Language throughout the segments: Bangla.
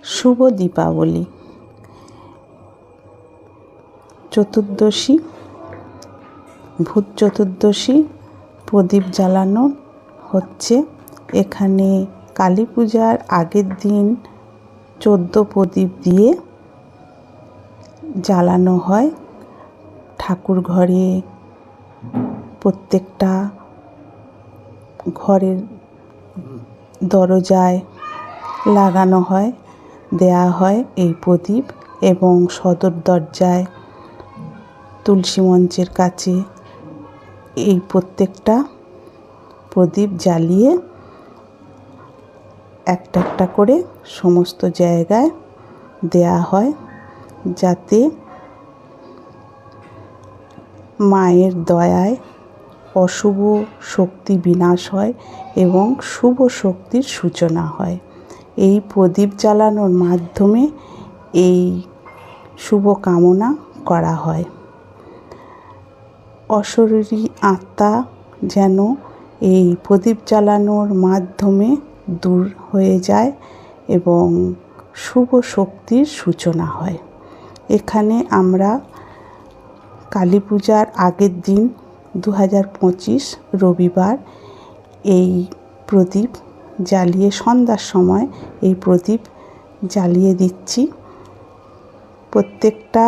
শুভ দীপাবলি। চতুর্দশী, ভূত চতুর্দশী প্রদীপ জ্বালানো হচ্ছে। এখানে কালী পূজার আগের দিন 14 প্রদীপ দিয়ে জ্বালানো হয়। ঠাকুর ঘরে, প্রত্যেকটা ঘরের দরজায় লাগানো হয়, দেয়া হয় এই প্রদীপ, এবং সদর দরজায়, তুলসী মঞ্চের কাছে এই প্রত্যেকটা প্রদীপ জ্বালিয়ে একটা একটা করে সমস্ত জায়গায় দেয়া হয়, যাতে মায়ের দয়ায় অশুভ শক্তি বিনাশ হয় এবং শুভ শক্তির সূচনা হয়। এই প্রদীপ জ্বালানোর মাধ্যমে এই শুভ কামনা করা হয়। অশরীরী আত্মা যেন এই প্রদীপ জ্বালানোর মাধ্যমে দূর হয়ে যায় এবং শুভ শক্তির সূচনা হয়। এখানে আমরা কালী পূজার আগের দিন 2025 রবিবার এই প্রদীপ জ্বালিয়ে সন্ধ্যার সময় এই প্রদীপ জ্বালিয়ে দিচ্ছি। প্রত্যেকটা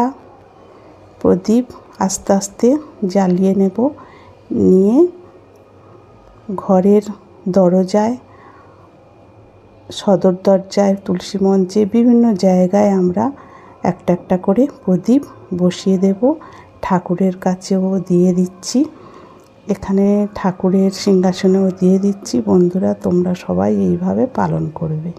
প্রদীপ আস্তে আস্তে জ্বালিয়ে নেব, নিয়ে ঘরের দরজায়, সদর দরজায়, তুলসী মঞ্চে, বিভিন্ন জায়গায় আমরা একটা একটা করে প্রদীপ বসিয়ে দেব। ঠাকুরের কাছেও দিয়ে দিচ্ছি, এখানে ঠাকুরের সিংহাসনেও দিয়ে দিচ্ছি। বন্ধুরা, তোমরা সবাই এইভাবে পালন করবে।